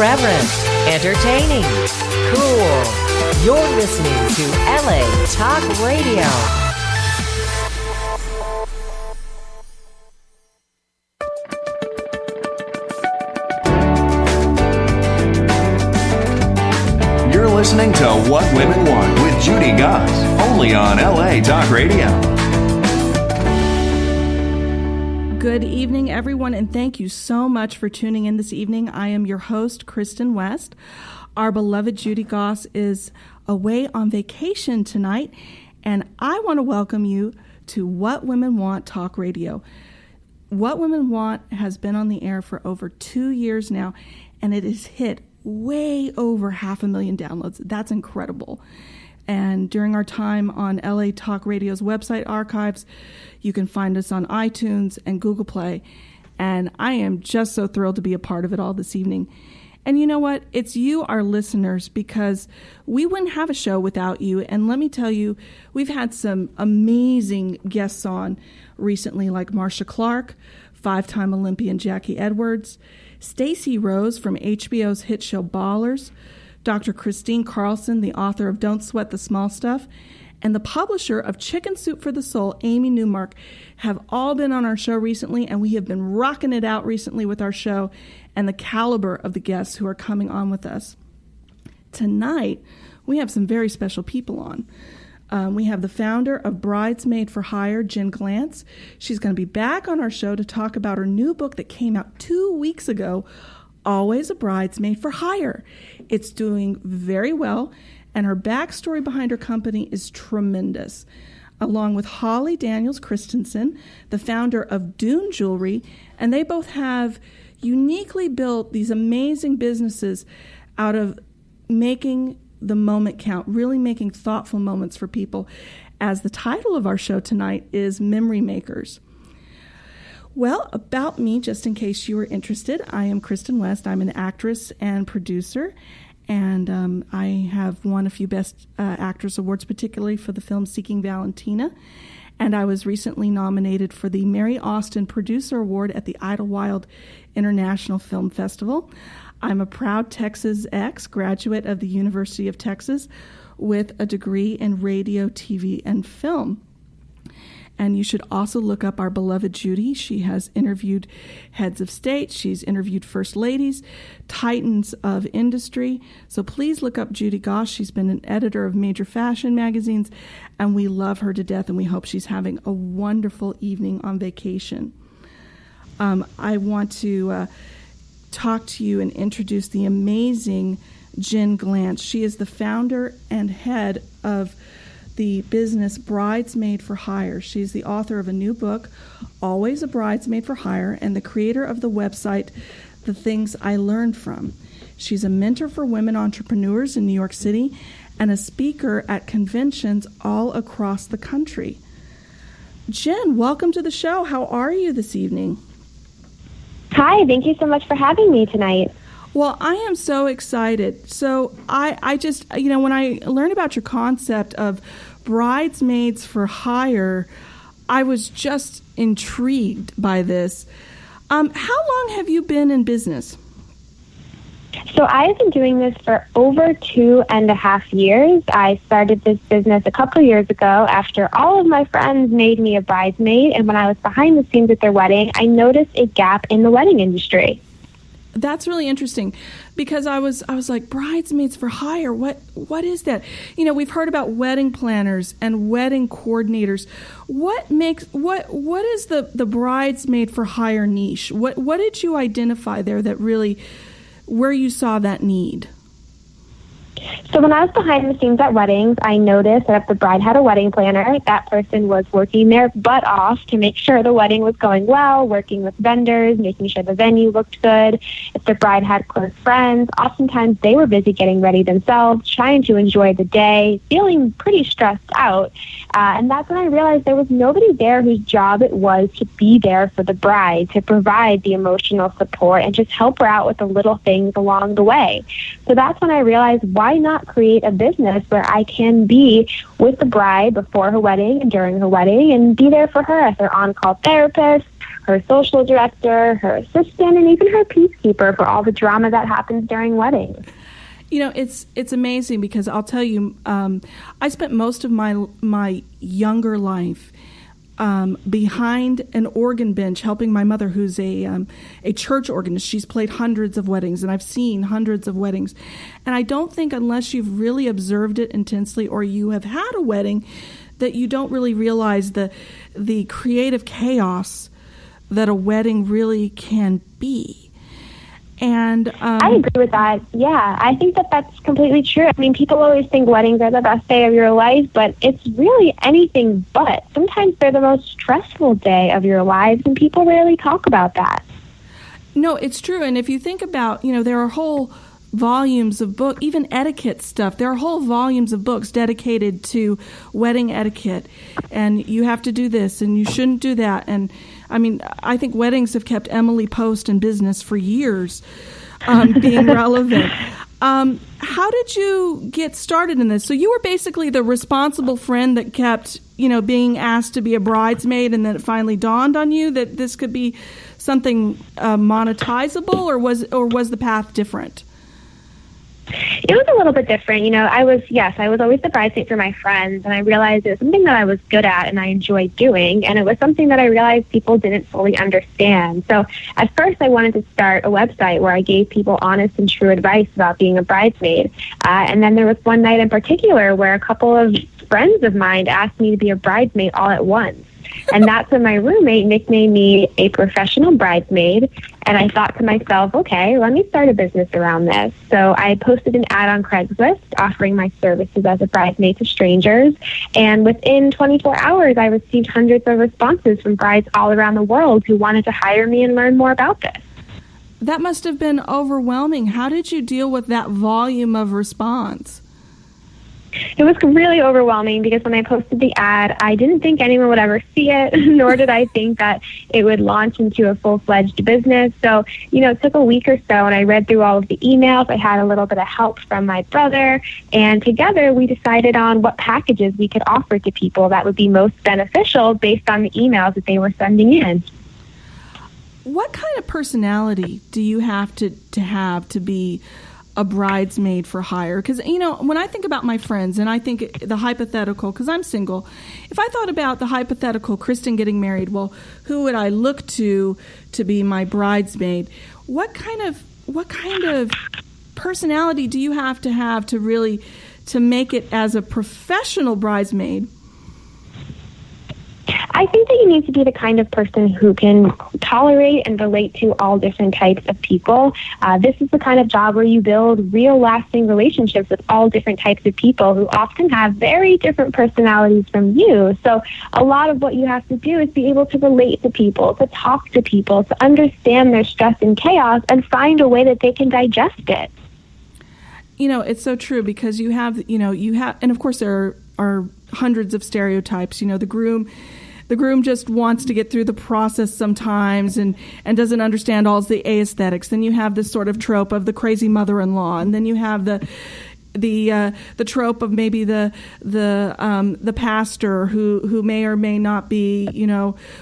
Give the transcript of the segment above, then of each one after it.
Irreverent, entertaining, cool. You're listening to LA Talk Radio. You're listening to What Women Want with Judy Goss, only on LA Talk Radio. Good evening, everyone, and thank you so much for tuning in this evening. I am your host, Kristin West. Our beloved Judy Goss is away on vacation tonight, and I want to welcome you to What Women Want Talk Radio. What Women Want has been on the air for over 2 years now, and it has hit way over 500,000 downloads. That's incredible. And during our time on LA Talk Radio's website archives, you can find us on iTunes and Google Play. And I am just so thrilled to be a part of it all this evening. And you know what? It's you, our listeners, because we wouldn't have a show without you. And let me tell you, we've had some amazing guests on recently, like Marcia Clark, 5-time Olympian Jackie Edwards, Stacey Rose from HBO's hit show Ballers, Dr. Christine Carlson, the author of Don't Sweat the Small Stuff, and the publisher of Chicken Soup for the Soul, Amy Newmark, have all been on our show recently, and we have been rocking it out recently with our show and the caliber of the guests who are coming on with us. Tonight, we have some very special people on. We have the founder of Bridesmaid for Hire, Jen Glantz. She's going to be back on our show to talk about her new book that came out 2 weeks ago, Always a Bridesmaid for Hire. It's doing very well, and her backstory behind her company is tremendous. Along with Holly Daniels Christensen, the founder of Dune Jewelry, and they both have uniquely built these amazing businesses out of making the moment count, really making thoughtful moments for people, as the title of our show tonight is Memory Makers. Well, about me, just in case you were interested, I am Kristin West. I'm an actress and producer, and I have won a few Best Actress Awards, particularly for the film Seeking Valentina, and I was recently nominated for the Mary Austin Producer Award at the Idlewild International Film Festival. I'm a proud Texas ex graduate of the University of Texas with a degree in radio, TV, and film. And you should also look up our beloved Judy. She has interviewed heads of state. She's interviewed first ladies, titans of industry. So please look up Judy Goss. She's been an editor of major fashion magazines, and we love her to death, and we hope she's having a wonderful evening on vacation. I want to talk to you and introduce the amazing Jen Glantz. She is the founder and head of the business Bridesmaid for Hire. She's the author of a new book, Always a Bridesmaid for Hire, and the creator of the website, The Things I Learned From. She's a mentor for women entrepreneurs in New York City and a speaker at conventions all across the country. Jen, welcome to the show. How are you this evening? Hi, thank you so much for having me tonight. Well, I am so excited. So I just, when I learned about your concept of Bridesmaids for Hire, I was just intrigued by this. How long have you been in business? So I've been doing this for over 2.5 years. I started this business a couple of years ago after all of my friends made me a bridesmaid. And when I was behind the scenes at their wedding, I noticed a gap in the wedding industry. That's really interesting, because I was like, Bridesmaids for Hire, what is that? We've heard about wedding planners and wedding coordinators. What is the Bridesmaid for Hire niche? What did you identify there that really, where you saw that need? So when I was behind the scenes at weddings, I noticed that if the bride had a wedding planner, that person was working their butt off to make sure the wedding was going well, working with vendors, making sure the venue looked good. If the bride had close friends, oftentimes they were busy getting ready themselves, trying to enjoy the day, feeling pretty stressed out. And that's when I realized there was nobody there whose job it was to be there for the bride, to provide the emotional support and just help her out with the little things along the way. So that's when I realized, why not create a business where I can be with the bride before her wedding and during her wedding and be there for her as her on-call therapist, her social director, her assistant, and even her peacekeeper for all the drama that happens during weddings. It's amazing because I'll tell you, I spent most of my younger life behind an organ bench helping my mother, who's a church organist. She's played hundreds of weddings, and I've seen hundreds of weddings. And I don't think unless you've really observed it intensely or you have had a wedding that you don't really realize the creative chaos that a wedding really can be. And I agree with that. Yeah, I think that that's completely true. I mean, people always think weddings are the best day of your life, but it's really anything but. Sometimes they're the most stressful day of your lives, and people rarely talk about that. No, it's true. And if you think about, there are whole volumes of books, even etiquette stuff. There are whole volumes of books dedicated to wedding etiquette. And you have to do this, and you shouldn't do that. And I mean, I think weddings have kept Emily Post in business for years, being relevant. How did you get started in this? So you were basically the responsible friend that kept, being asked to be a bridesmaid, and then it finally dawned on you that this could be something monetizable, or was the path different? It was a little bit different. I was always the bridesmaid for my friends, and I realized it was something that I was good at and I enjoyed doing, and it was something that I realized people didn't fully understand. So at first I wanted to start a website where I gave people honest and true advice about being a bridesmaid. And then there was one night in particular where a couple of friends of mine asked me to be a bridesmaid all at once. And that's when my roommate nicknamed me a professional bridesmaid. And I thought to myself, okay, let me start a business around this. So I posted an ad on Craigslist offering my services as a bridesmaid to strangers. And within 24 hours, I received hundreds of responses from brides all around the world who wanted to hire me and learn more about this. That must have been overwhelming. How did you deal with that volume of response? It was really overwhelming because when I posted the ad, I didn't think anyone would ever see it, nor did I think that it would launch into a full-fledged business. So, it took a week or so, and I read through all of the emails. I had a little bit of help from my brother, and together we decided on what packages we could offer to people that would be most beneficial based on the emails that they were sending in. What kind of personality do you have to be a bridesmaid for hire? Because, when I think about my friends and I think the hypothetical, because I'm single, if I thought about the hypothetical Kristin getting married, well, who would I look to be my bridesmaid? What kind of personality do you have to really to make it as a professional bridesmaid? I think that you need to be the kind of person who can tolerate and relate to all different types of people. This is the kind of job where you build real lasting relationships with all different types of people who often have very different personalities from you. So a lot of what you have to do is be able to relate to people, to talk to people, to understand their stress and chaos and find a way that they can digest it. It's so true because you have, and of course there are hundreds of stereotypes. The groom just wants to get through the process sometimes and doesn't understand all the aesthetics. Then you have this sort of trope of the crazy mother-in-law, and then you have the trope of maybe the pastor who may or may not be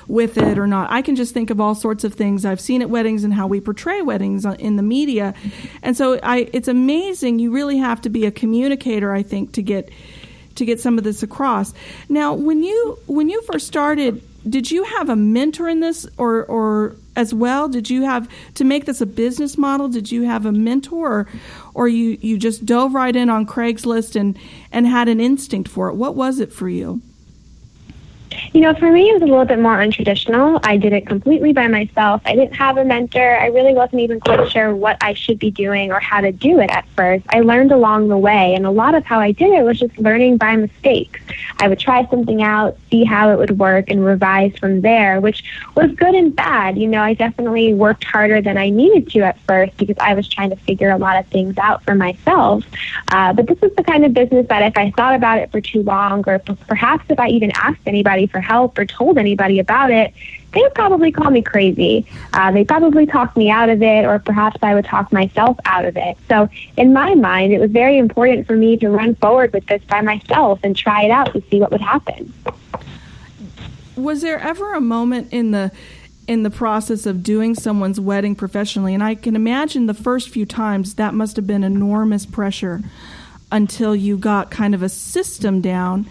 with it or not. I can just think of all sorts of things I've seen at weddings and how we portray weddings in the media, and so it's amazing. You really have to be a communicator, I think, to get some of this across. Now, when you first started, did you have a mentor in this or as well? Did you have to make this a business model? Did you have a mentor or you just dove right in on Craigslist and had an instinct for it? What was it for you? For me, it was a little bit more untraditional. I did it completely by myself. I didn't have a mentor. I really wasn't even quite sure what I should be doing or how to do it at first. I learned along the way, and a lot of how I did it was just learning by mistakes. I would try something out, see how it would work, and revise from there, which was good and bad. I definitely worked harder than I needed to at first because I was trying to figure a lot of things out for myself. But this is the kind of business that if I thought about it for too long, or perhaps if I even asked anybody for help or told anybody about it, they would probably call me crazy. They'd probably talk me out of it, or perhaps I would talk myself out of it. So in my mind, it was very important for me to run forward with this by myself and try it out to see what would happen. Was there ever a moment in in the process of doing someone's wedding professionally, and I can imagine the first few times that must have been enormous pressure until you got kind of a system down.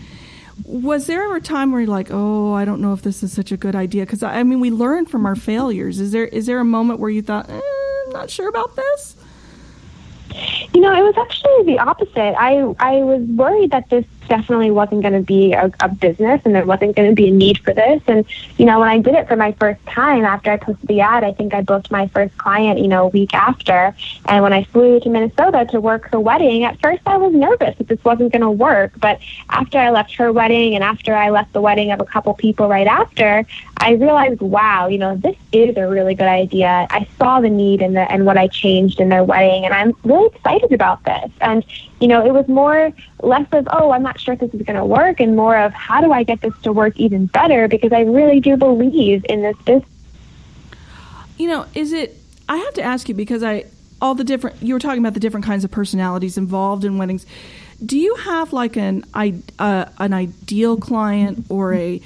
Was there ever a time where you're like, oh, I don't know if this is such a good idea? Because, I mean, we learn from our failures. Is there a moment where you thought, I'm not sure about this? You know, it was actually the opposite. I was worried that this definitely wasn't going to be a business and there wasn't going to be a need for this. And, you know, when I did it for my first time after I posted the ad, I think I booked my first client, you know, a week after. And when I flew to Minnesota to work her wedding, at first I was nervous that this wasn't going to work. But after I left her wedding and after I left the wedding of a couple people right after, I realized, wow, you know, this is a really good idea. I saw the need and what I changed in their wedding, and I'm really excited about this. And, you know, it was less of, oh, I'm not sure if this is going to work, and more of, how do I get this to work even better? Because I really do believe in this business. You know, I have to ask you, because you were talking about the different kinds of personalities involved in weddings. Do you have like an ideal client or a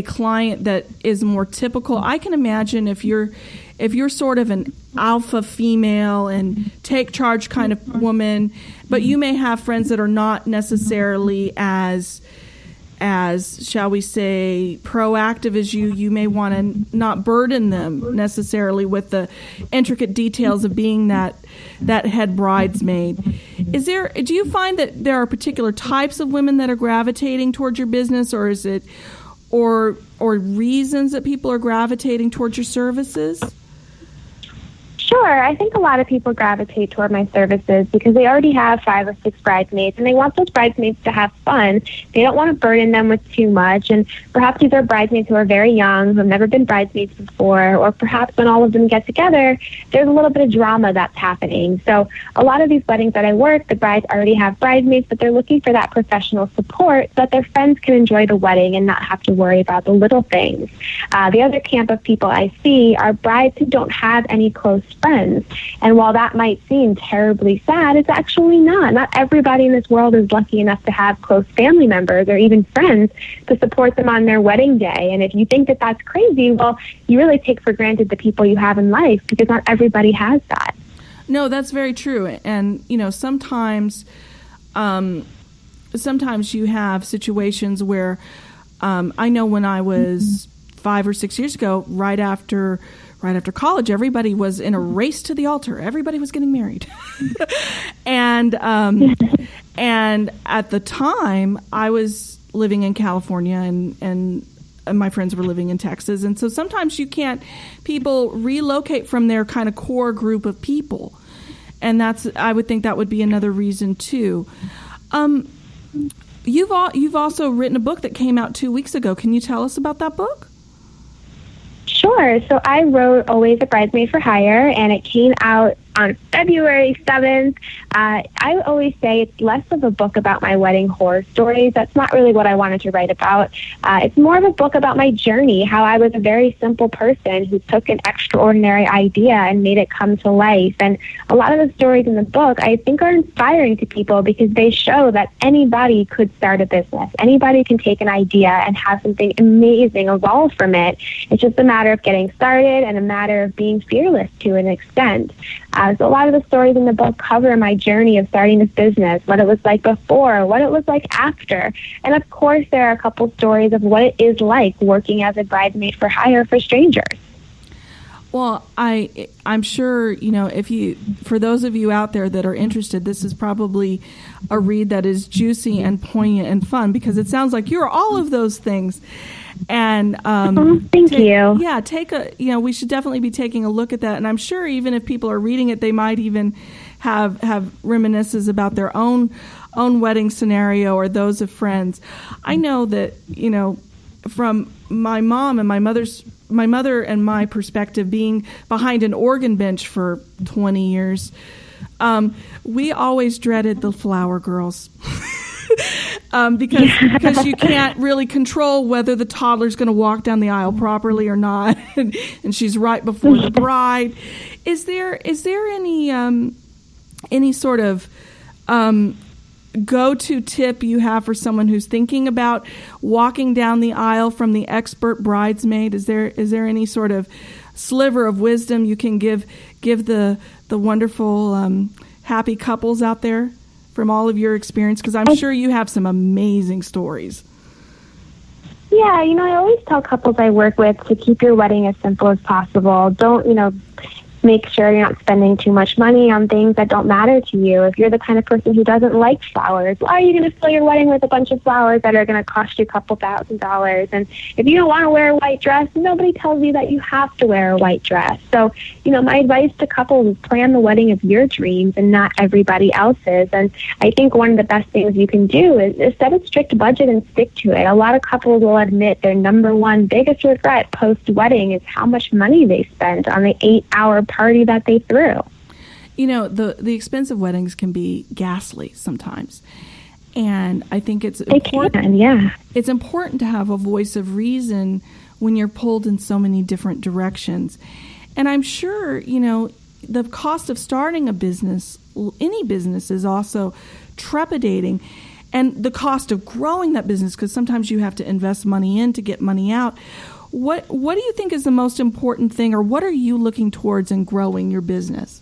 client that is more typical? I can imagine if you're sort of an alpha female and take charge kind of woman, but you may have friends that are not necessarily as shall we say proactive as you may want to not burden them necessarily with the intricate details of being that head bridesmaid. Do you find that there are particular types of women that are gravitating towards your business, or is it or reasons that people are gravitating towards your services? Sure. I think a lot of people gravitate toward my services because they already have 5 or 6 bridesmaids, and they want those bridesmaids to have fun. They don't want to burden them with too much, and perhaps these are bridesmaids who are very young, who have never been bridesmaids before, or perhaps when all of them get together, there's a little bit of drama that's happening. So a lot of these weddings that I work, the brides already have bridesmaids, but they're looking for that professional support so that their friends can enjoy the wedding and not have to worry about the little things. The other camp of people I see are brides who don't have any close friends. And while that might seem terribly sad, it's actually not. Not everybody in this world is lucky enough to have close family members or even friends to support them on their wedding day. And if you think that that's crazy, well, you really take for granted the people you have in life, because not everybody has that. No, that's very true. And, you know, sometimes you have situations where I know when I was 5 or 6 years ago, right after college, everybody was in a race to the altar. Everybody was getting married. and at the time, I was living in California and my friends were living in Texas. And so sometimes people relocate from their kind of core group of people. And I would think that would be another reason too. You've also written a book that came out 2 weeks ago. Can you tell us about that book? Sure. So I wrote Always a Bridesmaid for Hire, and it came out on February 7th. I always say it's less of a book about my wedding horror stories. That's not really what I wanted to write about. It's more of a book about my journey, how I was a very simple person who took an extraordinary idea and made it come to life. And a lot of the stories in the book, I think, are inspiring to people because they show that anybody could start a business. Anybody can take an idea and have something amazing evolve from it. It's just a matter of getting started and a matter of being fearless to an extent. So a lot of the stories in the book cover my journey of starting this business, what it was like before, what it was like after. And of course, there are a couple stories of what it is like working as a bridesmaid for hire for strangers. Well, I'm sure, you know, for those of you out there that are interested, this is probably a read that is juicy and poignant and fun, because it sounds like you're all of those things. And thank you. Yeah, we should definitely be taking a look at that. And I'm sure even if people are reading it, they might even have reminiscences about their own wedding scenario or those of friends. I know that, you know, from my mom and my mother and my perspective, being behind an organ bench for 20 years, we always dreaded the flower girls. Because you can't really control whether the toddler's going to walk down the aisle properly or not, and she's right before the bride. Is there any sort of go-to tip you have for someone who's thinking about walking down the aisle from the expert bridesmaid? Is there any sort of sliver of wisdom you can give the wonderful happy couples out there from all of your experience? Because I'm sure you have some amazing stories. Yeah, I always tell couples I work with to keep your wedding as simple as possible. Don't, make sure you're not spending too much money on things that don't matter to you. If you're the kind of person who doesn't like flowers, why are you going to fill your wedding with a bunch of flowers that are going to cost you a couple $1,000s? And if you don't want to wear a white dress, nobody tells you that you have to wear a white dress. So, my advice to couples is plan the wedding of your dreams and not everybody else's. And I think one of the best things you can do is set a strict budget and stick to it. A lot of couples will admit their number one biggest regret post-wedding is how much money they spent on the 8-hour party that they threw. The expensive weddings can be ghastly sometimes. And I think it's important. It's important to have a voice of reason when you're pulled in so many different directions. And I'm sure, the cost of starting a business, any business, is also trepidating. And the cost of growing that business, because sometimes you have to invest money in to get money out. What do you think is the most important thing, or what are you looking towards in growing your business?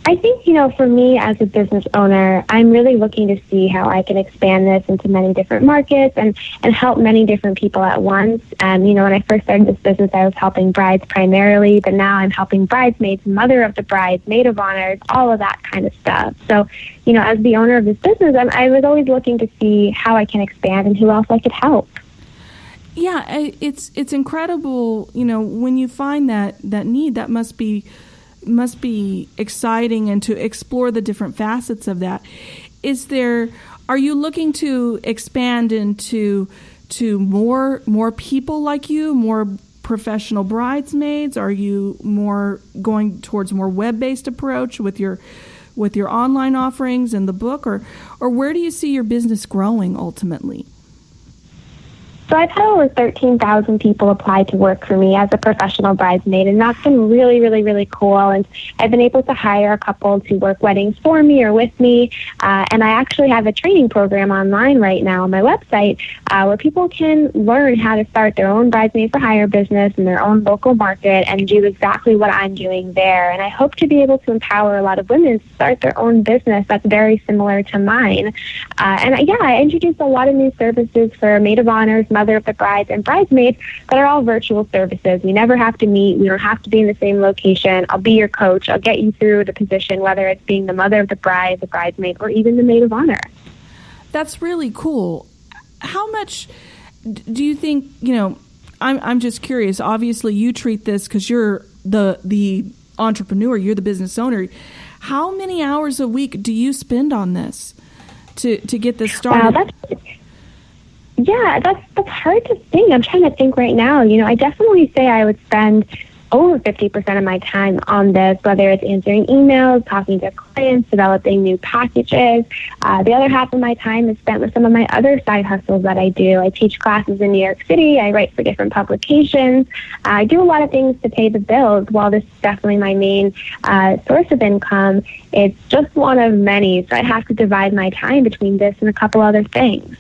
I think, for me as a business owner, I'm really looking to see how I can expand this into many different markets and help many different people at once. When I first started this business, I was helping brides primarily, but now I'm helping bridesmaids, mother of the brides, maid of honors, all of that kind of stuff. So, as the owner of this business, I was always looking to see how I can expand and who else I could help. Yeah, it's incredible, when you find that need. That must be exciting, and to explore the different facets of that. Are you looking to expand into more people like you, more professional bridesmaids? Are you more going towards more web-based approach with your online offerings and the book, or where do you see your business growing ultimately? So I've had over 13,000 people apply to work for me as a professional bridesmaid, and that's been really, really, really cool. And I've been able to hire a couple to work weddings for me or with me. And I actually have a training program online right now on my website where people can learn how to start their own Bridesmaid for Hire business in their own local market and do exactly what I'm doing there. And I hope to be able to empower a lot of women to start their own business that's very similar to mine. I introduced a lot of new services for maid of honors, mother of the brides, and bridesmaids that are all virtual services. We never have to meet. We don't have to be in the same location. I'll be your coach. I'll get you through the position, whether it's being the mother of the bride, the bridesmaid, or even the maid of honor. That's really cool. How much do you think, I'm just curious. Obviously, you treat this because you're the entrepreneur, you're the business owner. How many hours a week do you spend on this to get this started? That's hard to think. I'm trying to think right now. I definitely say I would spend over 50% of my time on this, whether it's answering emails, talking to clients, developing new packages. The other half of my time is spent with some of my other side hustles that I do. I teach classes in New York City. I write for different publications. I do a lot of things to pay the bills. While this is definitely my main source of income, it's just one of many. So I have to divide my time between this and a couple other things.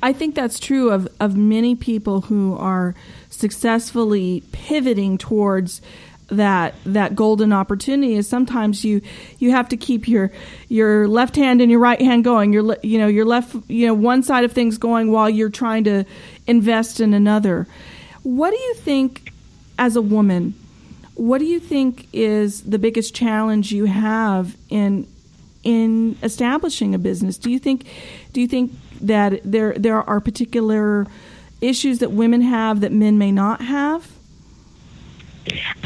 I think that's true of many people who are successfully pivoting towards that golden opportunity. Is sometimes you have to keep your left hand and your right hand going. Your left one side of things going while you're trying to invest in another. What do you think, as a woman, what do you think is the biggest challenge you have in establishing a business? Do you think that there are particular issues that women have that men may not have?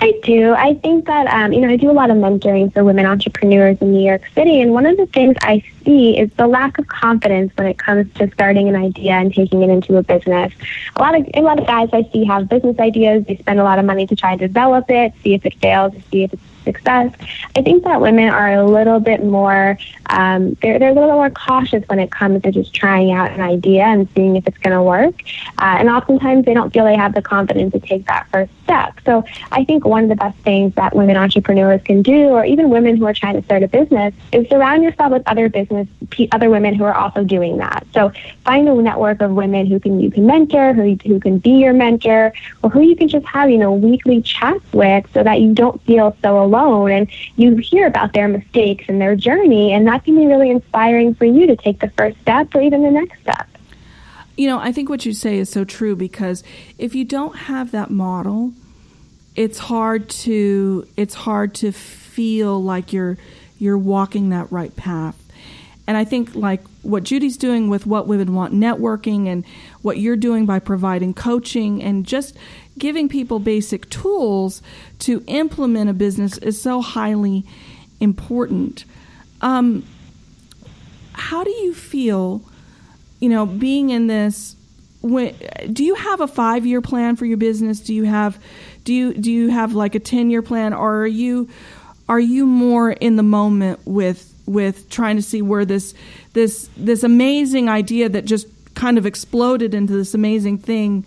I do. I think that, I do a lot of mentoring for women entrepreneurs in New York City, and one of the things I see is the lack of confidence when it comes to starting an idea and taking it into a business. A lot of guys I see have business ideas. They spend a lot of money to try and develop it, see if it fails, see if it's success. I think that women are a little bit more, they're a little more cautious when it comes to just trying out an idea and seeing if it's going to work. And oftentimes they don't feel they have the confidence to take that first step. So I think one of the best things that women entrepreneurs can do, or even women who are trying to start a business, is surround yourself with other women who are also doing that. So find a network of women who you can mentor, who can be your mentor, or who you can just have, weekly chats with, so that you don't feel so alone and you hear about their mistakes and their journey, and that can be really inspiring for you to take the first step or even the next step. I think what you say is so true, because if you don't have that model, it's hard to feel like you're walking that right path. And I think like what Judy's doing with What Women Want networking, and what you're doing by providing coaching and just giving people basic tools to implement a business is so highly important. How do you feel, being in this? Do you have a 5-year plan for your business? Do you have like a 10-year plan, or are you more in the moment with trying to see where this amazing idea that just kind of exploded into this amazing thing,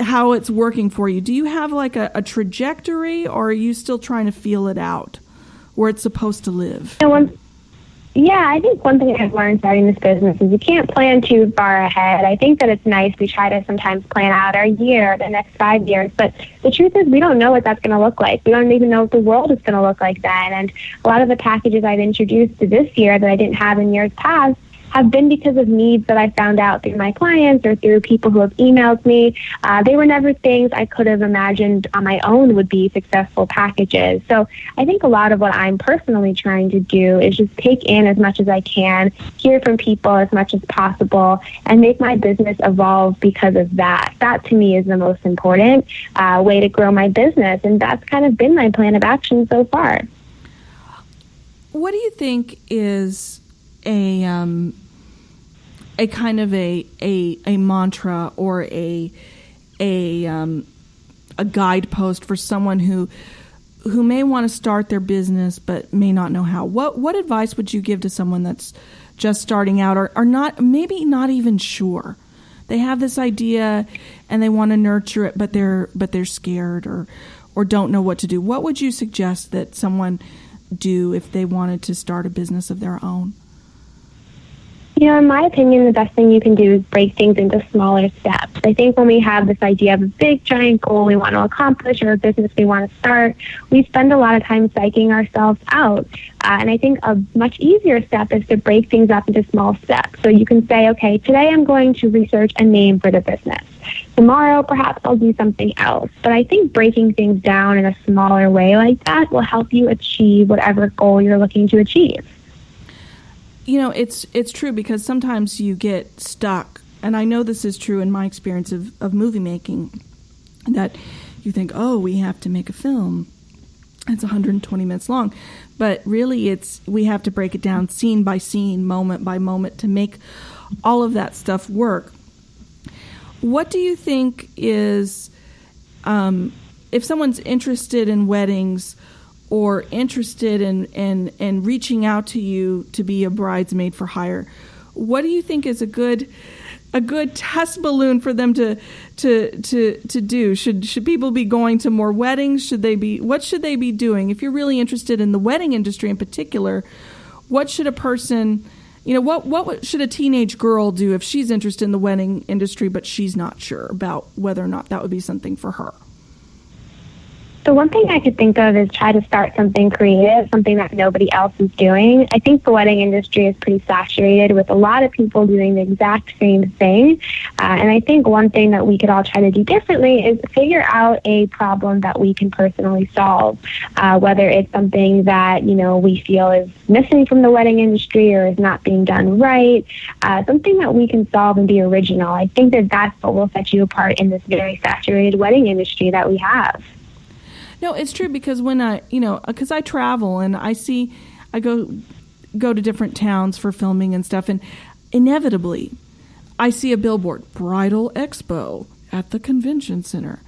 how it's working for you? Do you have like a trajectory, or are you still trying to feel it out where it's supposed to live? Yeah, I think one thing I've learned starting this business is you can't plan too far ahead. I think that it's nice. We try to sometimes plan out our year, the next 5 years, but the truth is we don't know what that's going to look like. We don't even know what the world is going to look like then. And a lot of the packages I've introduced to this year that I didn't have in years past have been because of needs that I found out through my clients or through people who have emailed me. They were never things I could have imagined on my own would be successful packages. So I think a lot of what I'm personally trying to do is just take in as much as I can, hear from people as much as possible, and make my business evolve because of that. That to me is the most important way to grow my business, and that's kind of been my plan of action so far. What do you think is a kind of a mantra or a guidepost for someone who may want to start their business but may not know how? What advice would you give to someone that's just starting out, or not, maybe not even sure? They have this idea and they want to nurture it, but they're scared or don't know what to do. What would you suggest that someone do if they wanted to start a business of their own? In my opinion, the best thing you can do is break things into smaller steps. I think when we have this idea of a big, giant goal we want to accomplish, or a business we want to start, we spend a lot of time psyching ourselves out. And I think a much easier step is to break things up into small steps. So you can say, okay, today I'm going to research a name for the business. Tomorrow, perhaps I'll do something else. But I think breaking things down in a smaller way like that will help you achieve whatever goal you're looking to achieve. It's true, because sometimes you get stuck, and I know this is true in my experience of movie making, that you think, oh, we have to make a film. It's 120 minutes long. But really, we have to break it down scene by scene, moment by moment, to make all of that stuff work. What do you think is, if someone's interested in weddings or interested in reaching out to you to be a bridesmaid for hire, what do you think is a good test balloon for them to do? Should people be going to more weddings? What should they be doing? If you're really interested in the wedding industry in particular, what should a person, what should a teenage girl do if she's interested in the wedding industry but she's not sure about whether or not that would be something for her? So one thing I could think of is try to start something creative, something that nobody else is doing. I think the wedding industry is pretty saturated with a lot of people doing the exact same thing. And I think one thing that we could all try to do differently is figure out a problem that we can personally solve, whether it's something that, we feel is missing from the wedding industry or is not being done right, something that we can solve and be original. I think that that's what will set you apart in this very saturated wedding industry that we have. No, it's true, because when because I travel and I go to different towns for filming and stuff, and inevitably I see a billboard, Bridal Expo at the Convention Center,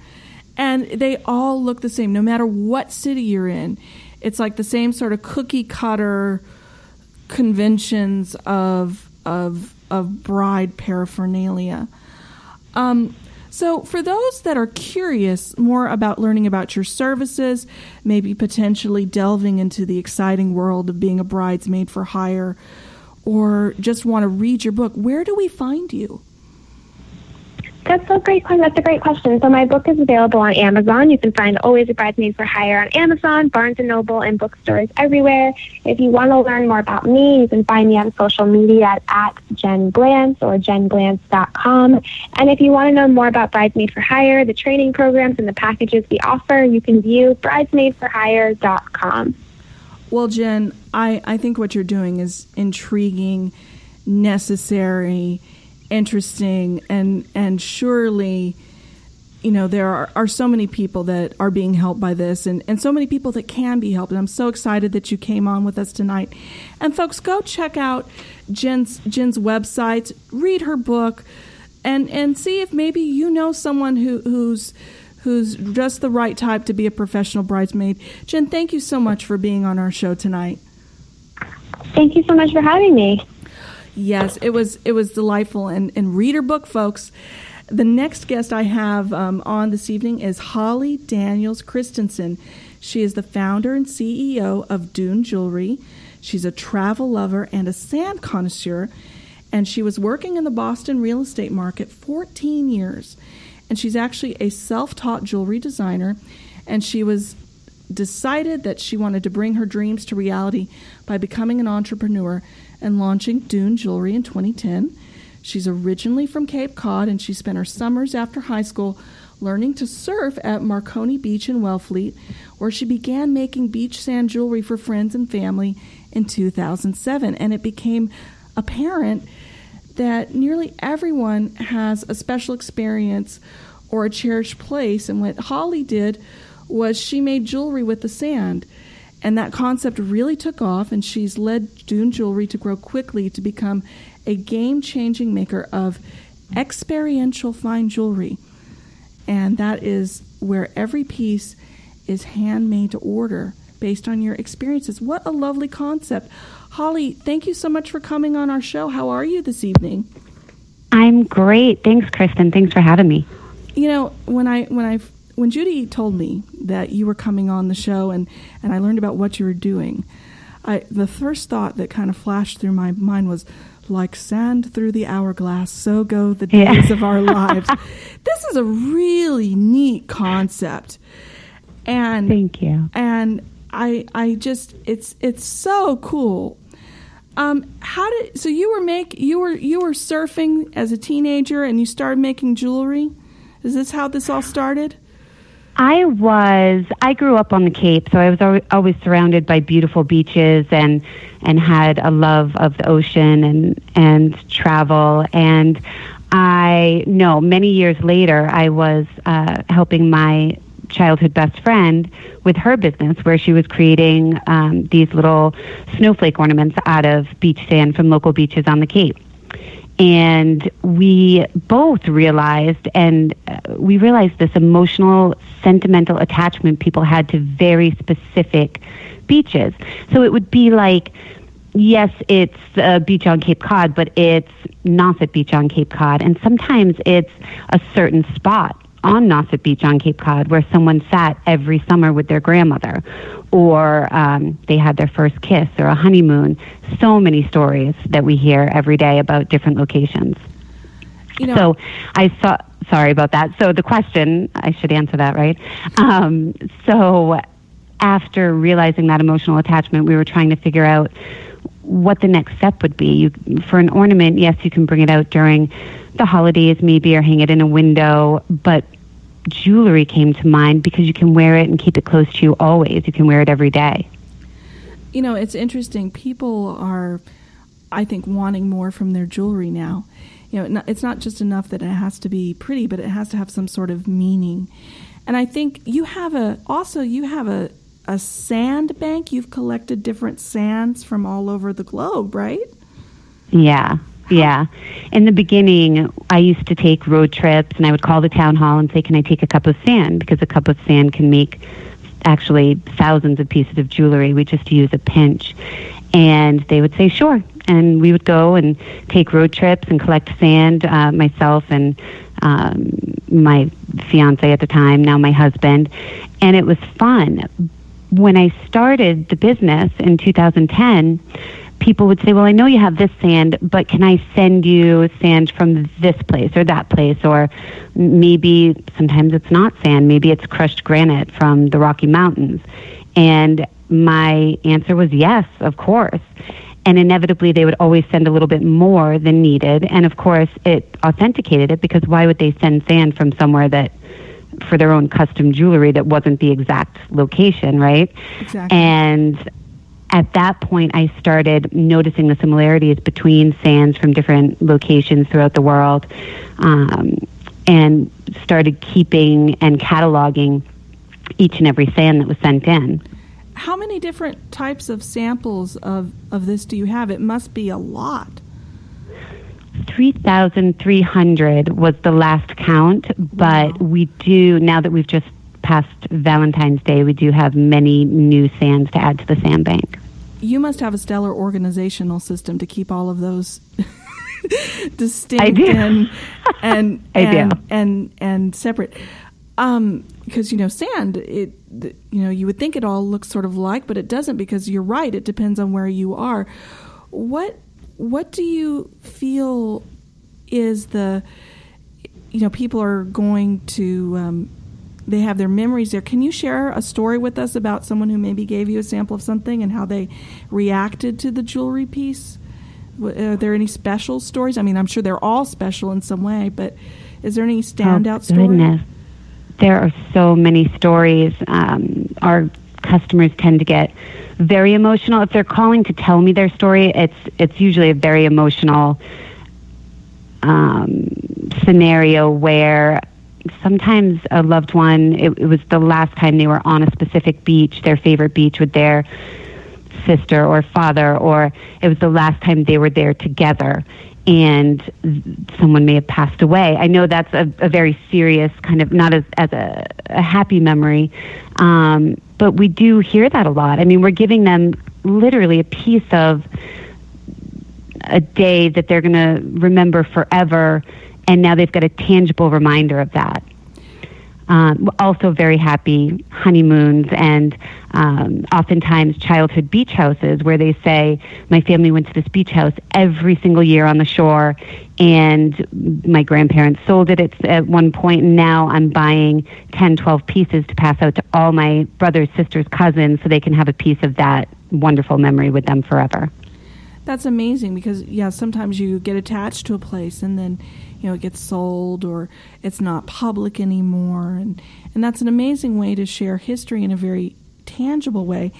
and they all look the same no matter what city you're in. It's like the same sort of cookie cutter conventions of bride paraphernalia. So for those that are curious more about learning about your services, maybe potentially delving into the exciting world of being a bridesmaid for hire, or just want to read your book, where do we find you? That's a great question. So my book is available on Amazon. You can find Always a Bridesmaid for Hire on Amazon, Barnes & Noble, and bookstores everywhere. If you want to learn more about me, you can find me on social media at Jen Glantz or jenglantz.com. And if you want to know more about Bridesmaid for Hire, the training programs and the packages we offer, you can view bridesmaidforhire.com. Well, Jen, I think what you're doing is intriguing, necessary, interesting, and surely, there are so many people that are being helped by this, and so many people that can be helped. And I'm so excited that you came on with us tonight. And folks, go check out Jen's website, read her book, and see if maybe you know someone who's just the right type to be a professional bridesmaid. Jen, thank you so much for being on our show tonight. Thank you so much for having me. Yes, it was delightful. And read her book, folks. The next guest I have on this evening is Holly Daniels Christensen. She is the founder and CEO of Dune Jewelry. She's a travel lover and a sand connoisseur, and she was working in the Boston real estate market 14 years. And she's actually a self-taught jewelry designer, and she was decided that she wanted to bring her dreams to reality by becoming an entrepreneur and launching Dune Jewelry in 2010. She's originally from Cape Cod, and she spent her summers after high school learning to surf at Marconi Beach in Wellfleet, where she began making beach sand jewelry for friends and family in 2007. And it became apparent that nearly everyone has a special experience or a cherished place. And what Holly did was she made jewelry with the sand. And that concept really took off, and she's led Dune Jewelry to grow quickly to become a game-changing maker of experiential fine jewelry. And that is where every piece is handmade to order based on your experiences. What a lovely concept. Holly, thank you so much for coming on our show. How are you this evening? I'm great. Thanks, Kristin. Thanks for having me. When Judy told me that you were coming on the show and I learned about what you were doing, the first thought that kind of flashed through my mind was, like sand through the hourglass, so go the days of our lives. This is a really neat concept. And thank you. And I just, it's so cool. So you were surfing as a teenager and you started making jewelry? Is this how this all started? I grew up on the Cape, so I was always surrounded by beautiful beaches and had a love of the ocean and travel. And I know many years later, I was helping my childhood best friend with her business, where she was creating these little snowflake ornaments out of beach sand from local beaches on the Cape. And we both realized, this emotional, sentimental attachment people had to very specific beaches. So it would be like, yes, it's a beach on Cape Cod, but it's Nauset Beach on Cape Cod. And sometimes it's a certain spot on Nauset Beach on Cape Cod where someone sat every summer with their grandmother, or they had their first kiss or a honeymoon. So many stories that we hear every day about different locations. So sorry about that. So the question, I should answer that, right? So after realizing that emotional attachment, we were trying to figure out what the next step would be. For an ornament, yes, you can bring it out during the holidays maybe, or hang it in a window, but jewelry came to mind because you can wear it and keep it close to you always. You can wear it every day. It's interesting. People are, I think, wanting more from their jewelry now. It's not just enough that it has to be pretty, but it has to have some sort of meaning. And I think you have a sand bank. You've collected different sands from all over the globe, right? Yeah. In the beginning, I used to take road trips, and I would call the town hall and say, can I take a cup of sand? Because a cup of sand can make actually thousands of pieces of jewelry. We just use a pinch. And they would say, sure. And we would go and take road trips and collect sand, myself and my fiance at the time, now my husband, and it was fun. When I started the business in 2010, people would say, well, I know you have this sand, but can I send you sand from this place or that place? Or maybe sometimes it's not sand, maybe it's crushed granite from the Rocky Mountains. And my answer was yes, of course. And inevitably, they would always send a little bit more than needed. And of course, it authenticated it, because why would they send sand from somewhere that, for their own custom jewelry, that wasn't the exact location, right? Exactly. And at that point, I started noticing the similarities between sands from different locations throughout the world, and started keeping and cataloging each and every sand that was sent in. How many different types of samples of this do you have? It must be a lot. 3,300 was the last count, but Wow. we do, now that we've just passed Valentine's Day, we do have many new sands to add to the sand bank. You must have a stellar organizational system to keep all of those distinct I do. and I do. and separate. Because sand, you would think it all looks sort of alike, but it doesn't, because you're right, it depends on where you are. What do you feel is the, people are going to, they have their memories there. Can you share a story with us about someone who maybe gave you a sample of something and how they reacted to the jewelry piece? Are there any special stories? I mean, I'm sure they're all special in some way, but is there any standout story? Goodness. There are so many stories. Our customers tend to get very emotional. If they're calling to tell me their story, it's usually a very emotional scenario where sometimes a loved one, it was the last time they were on a specific beach, their favorite beach, with their sister or father, or it was the last time they were there together, and someone may have passed away. I know that's a very serious kind of, not as a happy memory, but we do hear that a lot. I mean, we're giving them literally a piece of a day that they're going to remember forever, and now they've got a tangible reminder of that. Also very happy honeymoons, and oftentimes childhood beach houses where they say, my family went to this beach house every single year on the shore, and my grandparents sold it at one point, and now I'm buying 10, 12 pieces to pass out to all my brothers, sisters, cousins, so they can have a piece of that wonderful memory with them forever. That's amazing, because sometimes you get attached to a place and then it gets sold, or it's not public anymore, and that's an amazing way to share history in a very tangible way.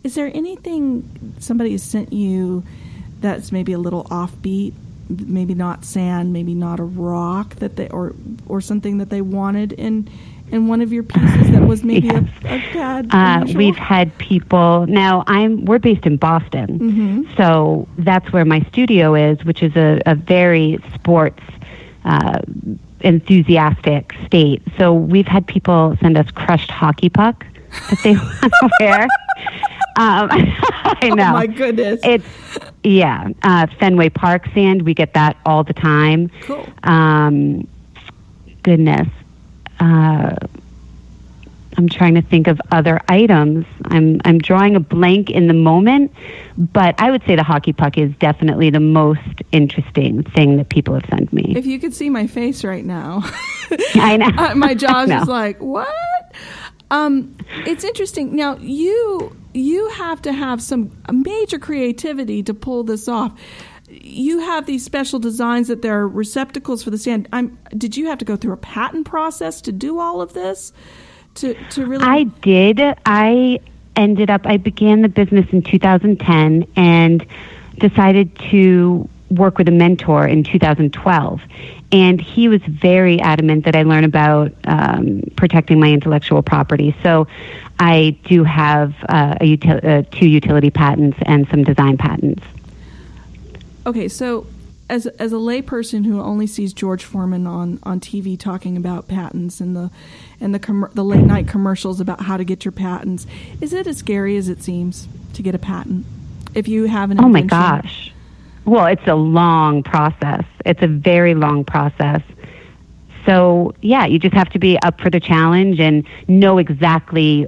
Is there anything somebody has sent you that's maybe a little offbeat, maybe not sand, maybe not a rock, that they or something that they wanted in one of your pieces that was maybe a bad unusual? We've had people. Now we're based in Boston, Mm-hmm. so that's where my studio is, which is a very sports enthusiastic state. So we've had people send us crushed hockey puck that they want to wear. I know. Oh my goodness. It's Fenway Park sand. We get that all the time. Cool. Goodness. I'm trying to think of other items. I'm drawing a blank in the moment, but I would say the hockey puck is definitely the most interesting thing that people have sent me. If you could see my face right now, I know. My jaw's just like, what? It's interesting. Now, you have to have some major creativity to pull this off. You have these special designs that they're receptacles for the sand. Did you have to go through a patent process to do all of this? To really? I did. I began the business in 2010 and decided to work with a mentor in 2012. And he was very adamant that I learn about protecting my intellectual property. So I do have 2 utility patents and some design patents. Okay, so as a layperson who only sees George Foreman on TV talking about patents and the late night commercials about how to get your patents, is it as scary as it seems to get a patent if you have an invention? Oh my gosh. Well, it's a long process. It's a very long process. So, yeah, you just have to be up for the challenge and know exactly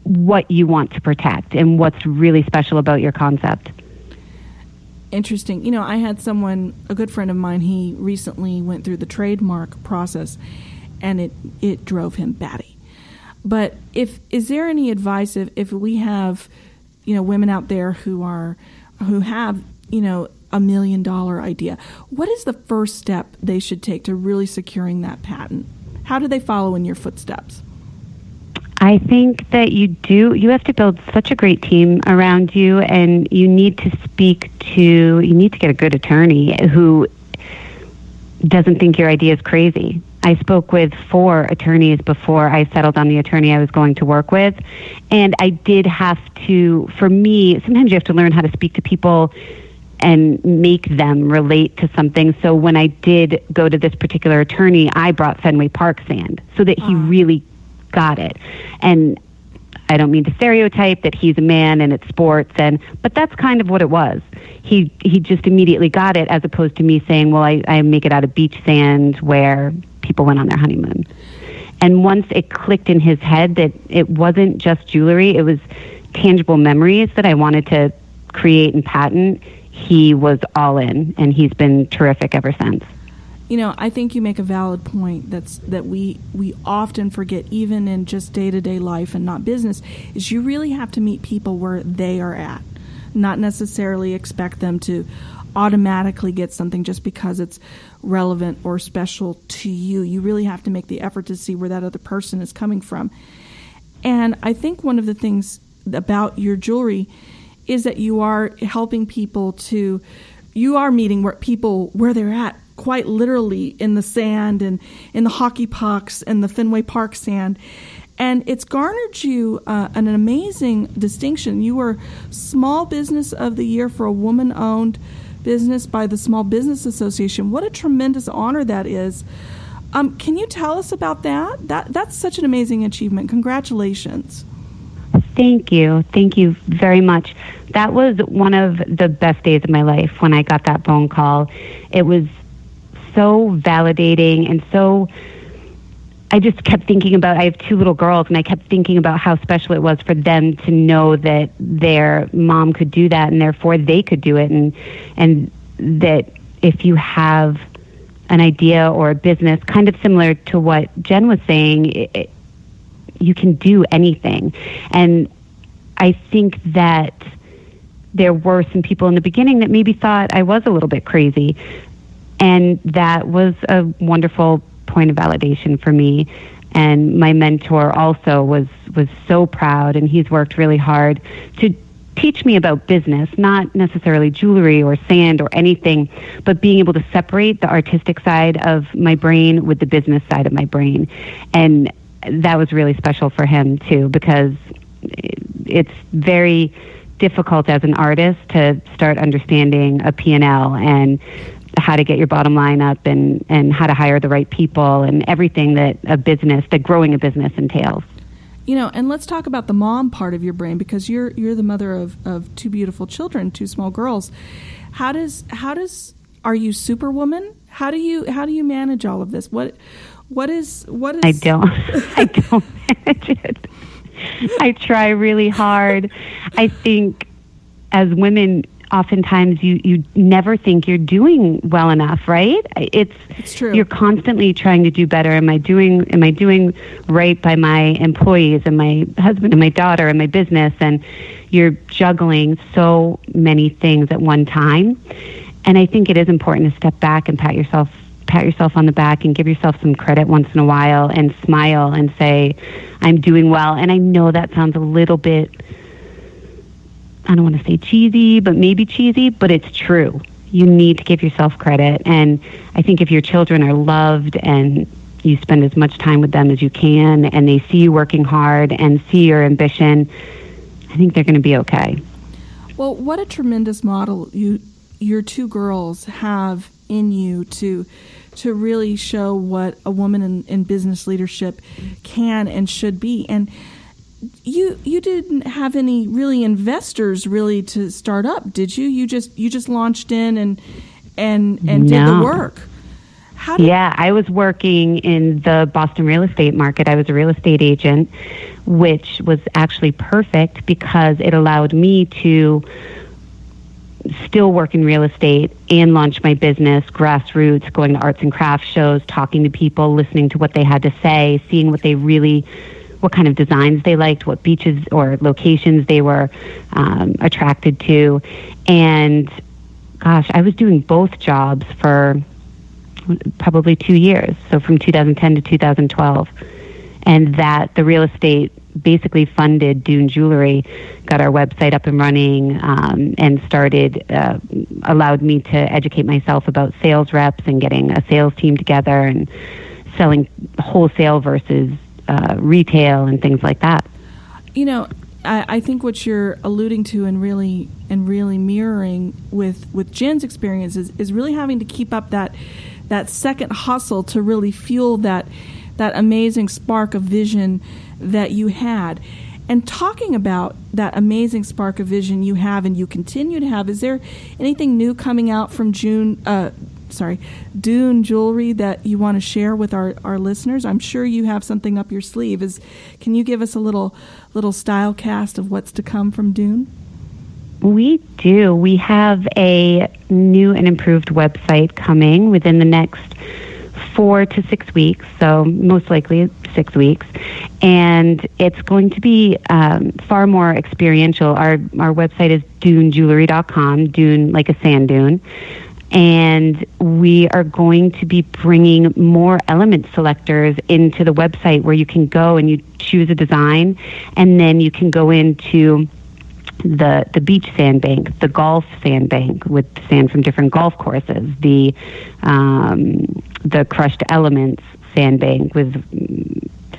what you want to protect and what's really special about your concept. Interesting. You know, I had a good friend of mine, he recently went through the trademark process, and it drove him batty. But is there any advice if we have, women out there who have, $1 million idea, what is the first step they should take to really securing that patent? How do they follow in your footsteps? I think that you have to build such a great team around you, and you need to get a good attorney who doesn't think your idea is crazy. I spoke with 4 attorneys before I settled on the attorney I was going to work with, and I did have to, for me, sometimes you have to learn how to speak to people and make them relate to something. So when I did go to this particular attorney, I brought Fenway Park sand so that he really got it. And I don't mean to stereotype that he's a man and it's sports, but that's kind of what it was. He just immediately got it, as opposed to me saying, well, I make it out of beach sand where people went on their honeymoon. And once it clicked in his head that it wasn't just jewelry, it was tangible memories that I wanted to create and patent, he was all in, and he's been terrific ever since. I think you make a valid point that we often forget, even in just day-to-day life and not business, is you really have to meet people where they are at, not necessarily expect them to automatically get something just because it's relevant or special to you. You really have to make the effort to see where that other person is coming from. And I think one of the things about your jewelry is that you are helping people you are meeting where they're at, quite literally, in the sand and in the hockey pucks and the Fenway Park sand. And it's garnered you an amazing distinction. You were Small Business of the Year for a woman-owned business by the Small Business Association. What a tremendous honor that is. Can you tell us about that? That's such an amazing achievement. Congratulations. Thank you. Thank you very much. That was one of the best days of my life when I got that phone call. It was so validating, and I just kept thinking about, I have 2 little girls, and I kept thinking about how special it was for them to know that their mom could do that, and therefore they could do it, and that if you have an idea or a business, kind of similar to what Jen was saying, you can do anything. And I think that there were some people in the beginning that maybe thought I was a little bit crazy. And that was a wonderful point of validation for me. And my mentor also was so proud, and he's worked really hard to teach me about business, not necessarily jewelry or sand or anything, but being able to separate the artistic side of my brain with the business side of my brain. And that was really special for him too, because it's very difficult as an artist to start understanding a P&L and how to get your bottom line up and how to hire the right people and everything that growing a business entails. And let's talk about the mom part of your brain, because you're the mother of 2 beautiful children, 2 small girls. Are you Superwoman? How do you manage all of this? What is I don't manage it. I try really hard. I think as women, oftentimes you never think you're doing well enough, right? It's true. You're constantly trying to do better. Am I doing right by my employees and my husband and my daughter and my business? And you're juggling so many things at one time. And I think it is important to step back and pat yourself on the back and give yourself some credit once in a while and smile and say, I'm doing well. And I know that sounds a little bit, I don't want to say cheesy, but maybe cheesy, but it's true. You need to give yourself credit. And I think if your children are loved and you spend as much time with them as you can, and they see you working hard and see your ambition, I think they're going to be okay. Well, what a tremendous model your 2 girls have in you to really show what a woman in business leadership can and should be. And you didn't have any really investors really to start up, did you? You just launched in and did the work. Yeah, I was working in the Boston real estate market. I was a real estate agent, which was actually perfect because it allowed me to still work in real estate and launch my business, grassroots, going to arts and crafts shows, talking to people, listening to what they had to say, seeing what kind of designs they liked, what beaches or locations they were attracted to. And gosh, I was doing both jobs for probably 2 years, so from 2010 to 2012. And that the real estate basically funded Dune Jewelry, got our website up and running, and allowed me to educate myself about sales reps and getting a sales team together and selling wholesale versus retail and things like that. I think what you're alluding to and really mirroring with Jen's experience is really having to keep up that second hustle to really fuel that amazing spark of vision that you had. And talking about that amazing spark of vision you have and you continue to have, is there anything new coming out from Dune Jewelry that you want to share with our listeners? I'm sure you have something up your sleeve. Can you give us a little style cast of what's to come from Dune? We do. We have a new and improved website coming within the next 4 to 6 weeks, so most likely 6 weeks. And it's going to be far more experiential. Our website is dunejewelry.com, dune like a sand dune. And we are going to be bringing more element selectors into the website where you can go and you choose a design, and then you can go into the beach sandbank, the golf sandbank with sand from different golf courses, the crushed elements sandbank with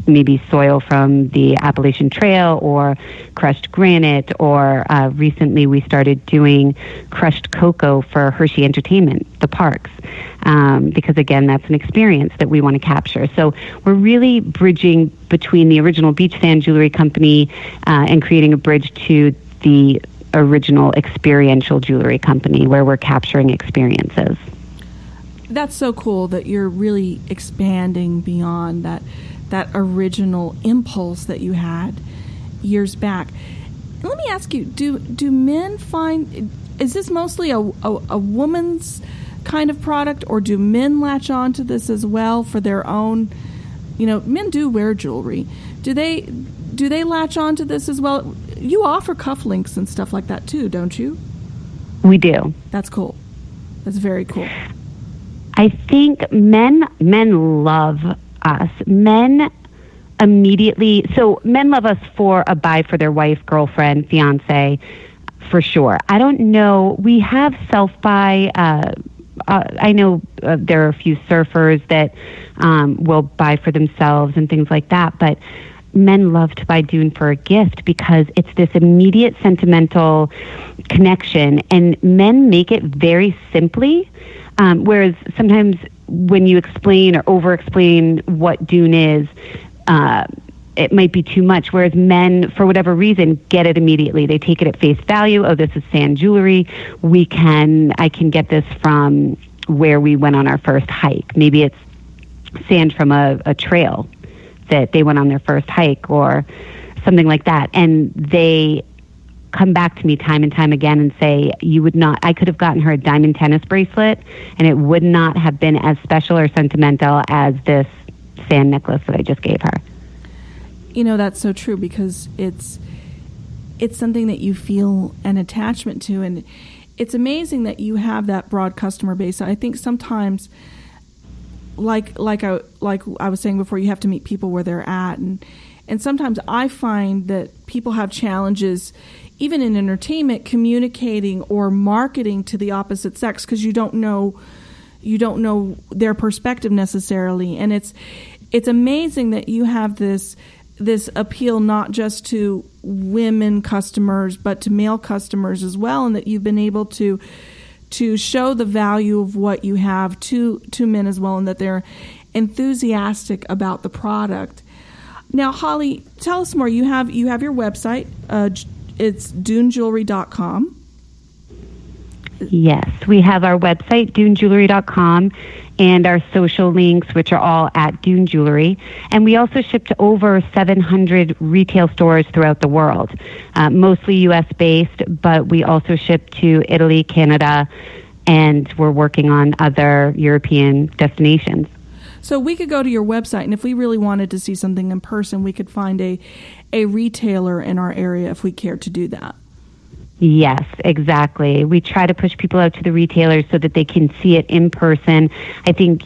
maybe soil from the Appalachian Trail or crushed granite, or recently we started doing crushed cocoa for Hershey Entertainment, the parks, because again, that's an experience that we want to capture. So we're really bridging between the original beach sand jewelry company and creating a bridge to the original experiential jewelry company where we're capturing experiences. That's so cool that you're really expanding beyond that original impulse that you had years back. Let me ask you, do men find, is this mostly a woman's kind of product, or do men latch on to this as well for their own, men do wear jewelry. Do they latch on to this as well? You offer cufflinks and stuff like that too, don't you? We do. That's cool. That's very cool. I think men love us. Men love us for a buy for their wife, girlfriend, fiance, for sure. I don't know. We have self-buy. I know there are a few surfers that will buy for themselves and things like that, but men love to buy Dune for a gift because it's this immediate sentimental connection, and men make it very simply, whereas sometimes when you explain or over-explain what Dune is, it might be too much, whereas men, for whatever reason, get it immediately. They take it at face value. Oh, this is sand jewelry. I can get this from where we went on our first hike. Maybe it's sand from a trail that they went on their first hike or something like that. And they come back to me time and time again and say, I could have gotten her a diamond tennis bracelet and it would not have been as special or sentimental as this sand necklace that I just gave her. That's so true, because it's something that you feel an attachment to, and it's amazing that you have that broad customer base. I think sometimes, like I was saying before, you have to meet people where they're at, and sometimes I find that people have challenges, even in entertainment, communicating or marketing to the opposite sex, because you don't know their perspective necessarily. And it's amazing that you have this appeal not just to women customers but to male customers as well, and that you've been able to show the value of what you have to men as well, and that they're enthusiastic about the product. Now, Holly, tell us more. You have your website. It's dunejewelry.com. Yes, we have our website, dunejewelry.com, and our social links, which are all at Dune Jewelry. And we also ship to over 700 retail stores throughout the world, mostly U.S.-based, but we also ship to Italy, Canada, and we're working on other European destinations. So we could go to your website, and if we really wanted to see something in person, we could find a retailer in our area if we cared to do that. Yes, exactly. We try to push people out to the retailers so that they can see it in person. I think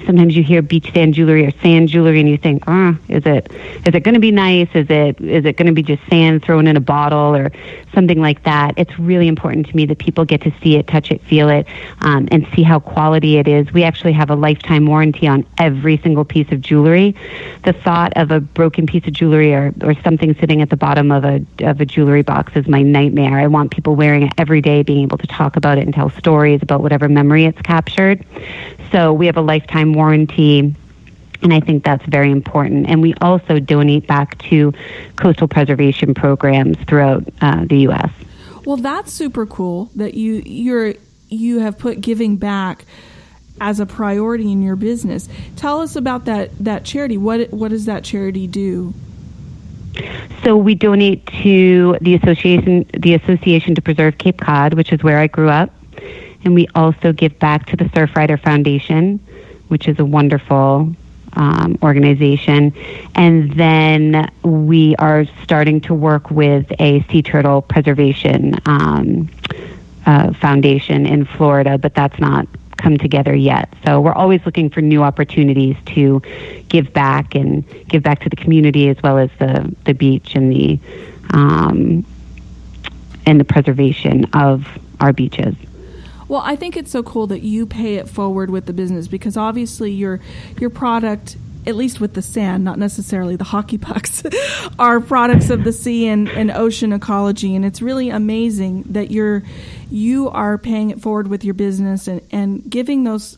sometimes you hear beach sand jewelry or sand jewelry and you think, is it going to be nice? Is it going to be just sand thrown in a bottle or something like that? It's really important to me that people get to see it, touch it, feel it, and see how quality it is. We actually have a lifetime warranty on every single piece of jewelry. The thought of a broken piece of jewelry or something sitting at the bottom of a jewelry box is my nightmare. I want people wearing it every day, being able to talk about it and tell stories about whatever memory it's captured. So we have a lifetime warranty, and I think that's very important. And we also donate back to coastal preservation programs throughout the U.S. Well, that's super cool that you have put giving back as a priority in your business. Tell us about that charity. What does that charity do? So we donate to the Association to Preserve Cape Cod, which is where I grew up. And we also give back to the Surfrider Foundation, which is a wonderful organization. And then we are starting to work with a sea turtle preservation foundation in Florida, but that's not come together yet. So we're always looking for new opportunities to give back to the community, as well as the beach and the preservation of our beaches. Well, I think it's so cool that you pay it forward with the business, because obviously your product, at least with the sand, not necessarily the hockey pucks, are products of the sea and ocean ecology. And it's really amazing that you are paying it forward with your business and giving those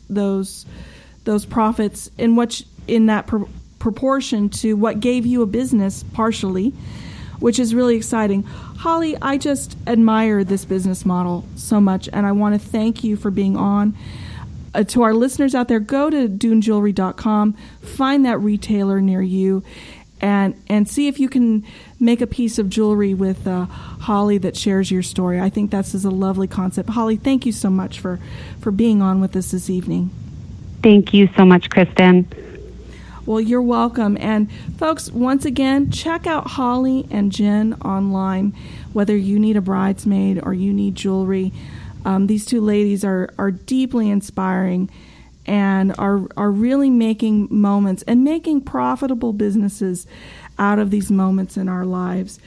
profits in that proportion to what gave you a business partially, which is really exciting. Holly, I just admire this business model so much, and I want to thank you for being on. To our listeners out there, go to dunejewelry.com, find that retailer near you, and see if you can make a piece of jewelry with Holly that shares your story. I think that's a lovely concept. Holly, thank you so much for being on with us this evening. Thank you so much, Kristin. Well, you're welcome. And folks, once again, check out Holly and Jen online, whether you need a bridesmaid or you need jewelry. These two ladies are deeply inspiring and are really making moments and making profitable businesses out of these moments in our lives.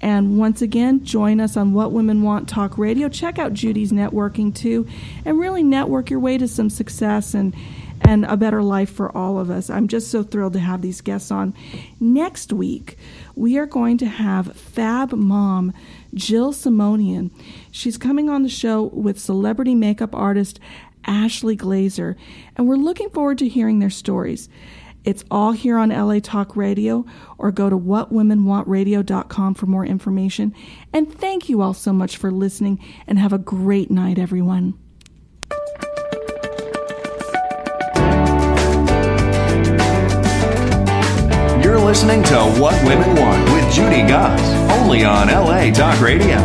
And once again, join us on What Women Want Talk Radio. Check out Judy's networking too, and really network your way to some success and a better life for all of us. I'm just so thrilled to have these guests on. Next week, we are going to have Fab Mom Jill Simonian. She's coming on the show with celebrity makeup artist Ashley Glazer, and we're looking forward to hearing their stories. It's all here on LA Talk Radio, or go to whatwomenwantradio.com for more information. And thank you all so much for listening, and have a great night, everyone. You're listening to What Women Want with Judy Goss, only on LA Talk Radio.